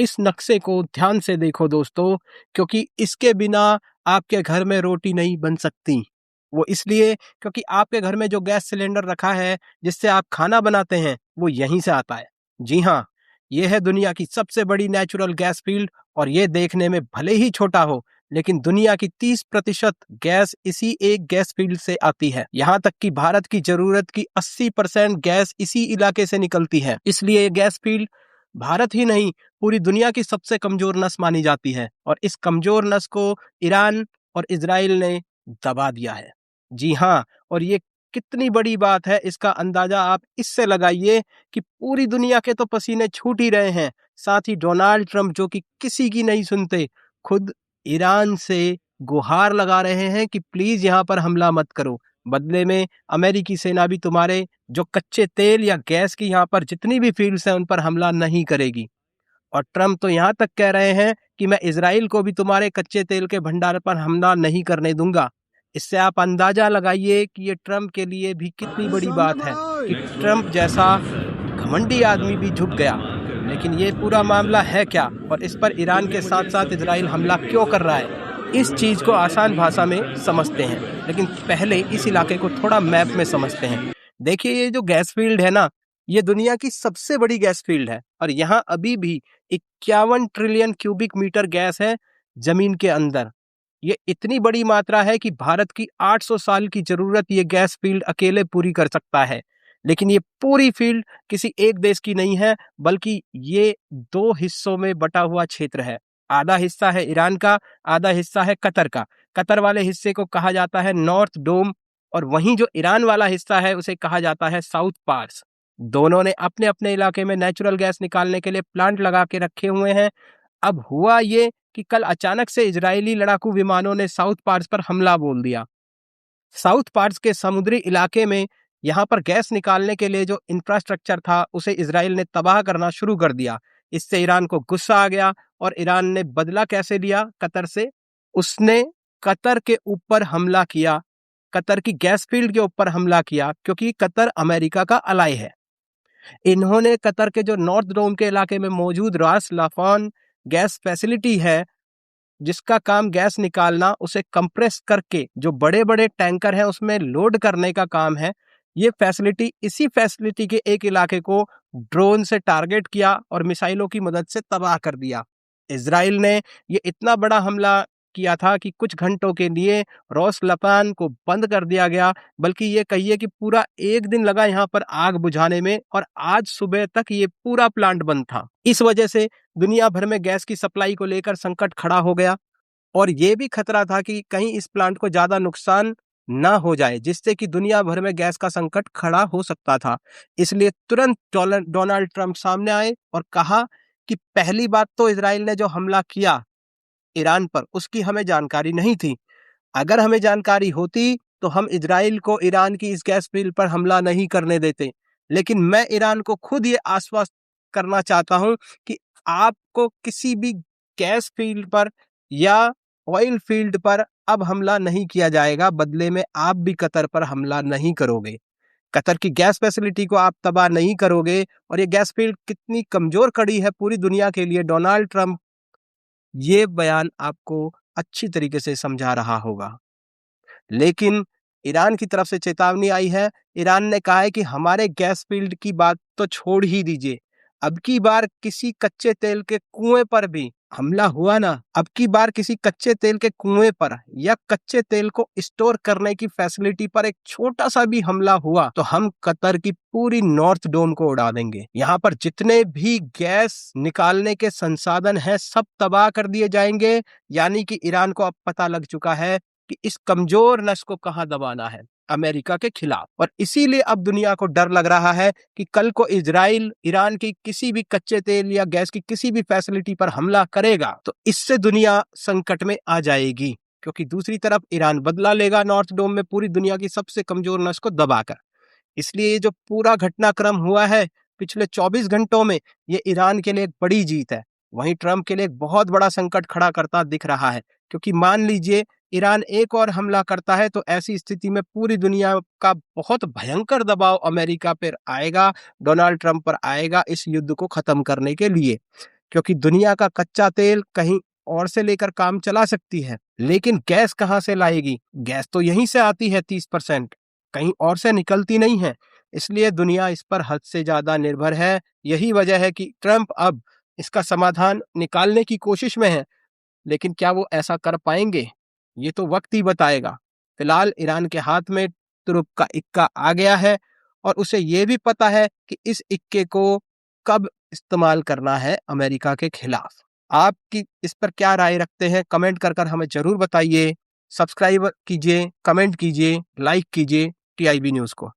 इस नक्शे को ध्यान से देखो दोस्तों, क्योंकि इसके बिना आपके घर में रोटी नहीं बन सकती। वो इसलिए क्योंकि आपके घर में जो गैस सिलेंडर रखा है जिससे आप खाना बनाते हैं वो यहीं से आता है। जी हाँ, ये है दुनिया की सबसे बड़ी नेचुरल गैस फील्ड और ये देखने में भले ही छोटा हो लेकिन दुनिया की 30% गैस इसी एक गैस फील्ड से आती है। यहाँ तक कि भारत की जरूरत की 80% गैस इसी इलाके से निकलती है। इसलिए ये गैस फील्ड भारत ही नहीं पूरी दुनिया की सबसे कमजोर नस मानी जाती है और इस कमजोर नस को ईरान और इजराइल ने दबा दिया है। जी हाँ, और ये कितनी बड़ी बात है इसका अंदाजा आप इससे लगाइए कि पूरी दुनिया के तो पसीने छूट ही रहे हैं, साथ ही डोनाल्ड ट्रंप जो कि किसी की नहीं सुनते खुद ईरान से गुहार लगा रहे हैं कि प्लीज यहाँ पर हमला मत करो। बदले में अमेरिकी सेना भी तुम्हारे जो कच्चे तेल या गैस की यहाँ पर जितनी भी फील्ड्स हैं उन पर हमला नहीं करेगी। और ट्रंप तो यहाँ तक कह रहे हैं कि मैं इजराइल को भी तुम्हारे कच्चे तेल के भंडार पर हमला नहीं करने दूंगा। इससे आप अंदाजा लगाइए कि ये ट्रंप के लिए भी कितनी बड़ी बात है कि ट्रंप जैसा घमंडी आदमी भी झुक गया। लेकिन ये पूरा मामला है क्या और इस पर ईरान के साथ साथ इजराइल हमला क्यों कर रहा है, इस चीज को आसान भाषा में समझते हैं। लेकिन पहले इस इलाके को थोड़ा मैप में समझते हैं। देखिए, ये जो गैस फील्ड है ना, ये दुनिया की सबसे बड़ी गैस फील्ड है और यहाँ अभी भी 51 ट्रिलियन क्यूबिक मीटर गैस है जमीन के अंदर। ये इतनी बड़ी मात्रा है कि भारत की 800 साल की जरूरत ये गैस फील्ड अकेले पूरी कर सकता है। लेकिन ये पूरी फील्ड किसी एक देश की नहीं है, बल्कि ये दो हिस्सों में बटा हुआ क्षेत्र है। आधा हिस्सा है ईरान का, आधा हिस्सा है कतर का। कतर वाले हिस्से को कहा जाता है नॉर्थ डोम और वहीं जो ईरान वाला हिस्सा है उसे कहा जाता है साउथ पार्स। दोनों ने अपने अपने इलाके में नेचुरल गैस निकालने के लिए प्लांट लगा के रखे हुए हैं। अब हुआ ये कि कल अचानक से इजरायली लड़ाकू विमानों ने साउथ पार्स पर हमला बोल दिया। साउथ पार्स के समुद्री इलाके में यहाँ पर गैस निकालने के लिए जो इंफ्रास्ट्रक्चर था उसे इजराइल ने तबाह करना शुरू कर दिया। इससे ईरान को गुस्सा आ गया और ईरान ने बदला कैसे लिया कतर से, उसने कतर के ऊपर हमला किया, कतर की गैस फील्ड के ऊपर हमला किया, क्योंकि कतर अमेरिका का अलाई है। इन्होंने कतर के जो नॉर्थ डोम के इलाके में मौजूद रास लाफान गैस फैसिलिटी है जिसका काम गैस निकालना, उसे कंप्रेस करके जो बड़े बड़े टैंकर हैं उसमें लोड करने का काम है, ये फैसिलिटी, इसी फैसिलिटी के एक इलाके को ड्रोन से टारगेट किया और मिसाइलों की मदद से तबाह कर दिया। इजराइल ने ये इतना बड़ा हमला किया था कि कुछ घंटों के लिए रॉस लपान को बंद कर दिया गया, बल्कि ये कहिए कि पूरा एक दिन लगा यहाँ पर आग बुझाने में और आज सुबह तक ये पूरा प्लांट बंद था। इस वजह से दुनिया भर में गैस की सप्लाई को लेकर संकट खड़ा हो गया और ये भी खतरा था कि कहीं इस प्लांट को ज्यादा नुकसान ना हो जाए जिससे कि दुनिया भर में गैस का संकट खड़ा हो सकता था। इसलिए तुरंत डोनाल्ड ट्रंप सामने आए और कहा कि पहली बात तो इजराइल ने जो हमला किया ईरान पर उसकी हमें जानकारी नहीं थी। अगर हमें जानकारी होती तो हम इजराइल को ईरान की इस गैस फील्ड पर हमला नहीं करने देते। लेकिन मैं ईरान को खुद ये आश्वस्त करना चाहता हूं कि आपको किसी भी गैस फील्ड पर या ऑयल फील्ड पर अब हमला नहीं किया जाएगा, बदले में आप भी कतर पर हमला नहीं करोगे। कतर की गैस फैसिलिटी को आप तबाह नहीं करोगे और ये गैस फील्ड कितनी कमजोर कड़ी है पूरी दुनिया के लिए, डोनाल्ड ट्रंप ये बयान आपको अच्छी तरीके से समझा रहा होगा। लेकिन ईरान की तरफ से चेतावनी आई है। ईरान ने कहा है कि हमारे गैस फील्ड की बात तो छोड़ ही दीजिए, अब की बार किसी कच्चे तेल के कुएं पर भी हमला हुआ ना, अब की बार किसी कच्चे तेल के कुएं पर या कच्चे तेल को स्टोर करने की फैसिलिटी पर एक छोटा सा भी हमला हुआ तो हम कतर की पूरी नॉर्थ डोम को उड़ा देंगे। यहाँ पर जितने भी गैस निकालने के संसाधन हैं सब तबाह कर दिए जाएंगे। यानी कि ईरान को अब पता लग चुका है कि इस कमजोर नस को कहां दबाना है, अमेरिका के खिलाफ। और इसीलिए अब दुनिया को डर लग रहा है कि कल को इजराइल ईरान की किसी भी कच्चे तेल या गैस की किसी भी फैसिलिटी पर हमला करेगा तो इससे दुनिया संकट में आ जाएगी, क्योंकि दूसरी तरफ ईरान बदला लेगा नॉर्थ डोम में पूरी दुनिया की सबसे कमजोर नस को दबाकर। इसलिए ये जो पूरा घटनाक्रम हुआ है पिछले 24 घंटों में, ये ईरान के लिए एक बड़ी जीत है। वहीं ट्रंप के लिए एक बहुत बड़ा संकट खड़ा करता दिख रहा है, क्योंकि मान लीजिए ईरान एक और हमला करता है तो ऐसी स्थिति में पूरी दुनिया का बहुत भयंकर दबाव अमेरिका पर आएगा, डोनाल्ड ट्रंप पर आएगा इस युद्ध को खत्म करने के लिए। क्योंकि दुनिया का कच्चा तेल कहीं और से लेकर काम चला सकती है, लेकिन गैस कहाँ से लाएगी? गैस तो यहीं से आती है 30%, कहीं और से निकलती नहीं है। इसलिए दुनिया इस पर हद से ज्यादा निर्भर है। यही वजह है कि ट्रंप अब इसका समाधान निकालने की कोशिश में है, लेकिन क्या वो ऐसा कर पाएंगे? ये तो वक्त ही बताएगा। फिलहाल ईरान के हाथ में तुरुप का इक्का आ गया है और उसे ये भी पता है कि इस इक्के को कब इस्तेमाल करना है अमेरिका के खिलाफ। आपकी इस पर क्या राय रखते हैं? कमेंट कर हमें जरूर बताइए। सब्सक्राइब कीजिए, कमेंट कीजिए, लाइक कीजिए टीआईबी न्यूज़ को।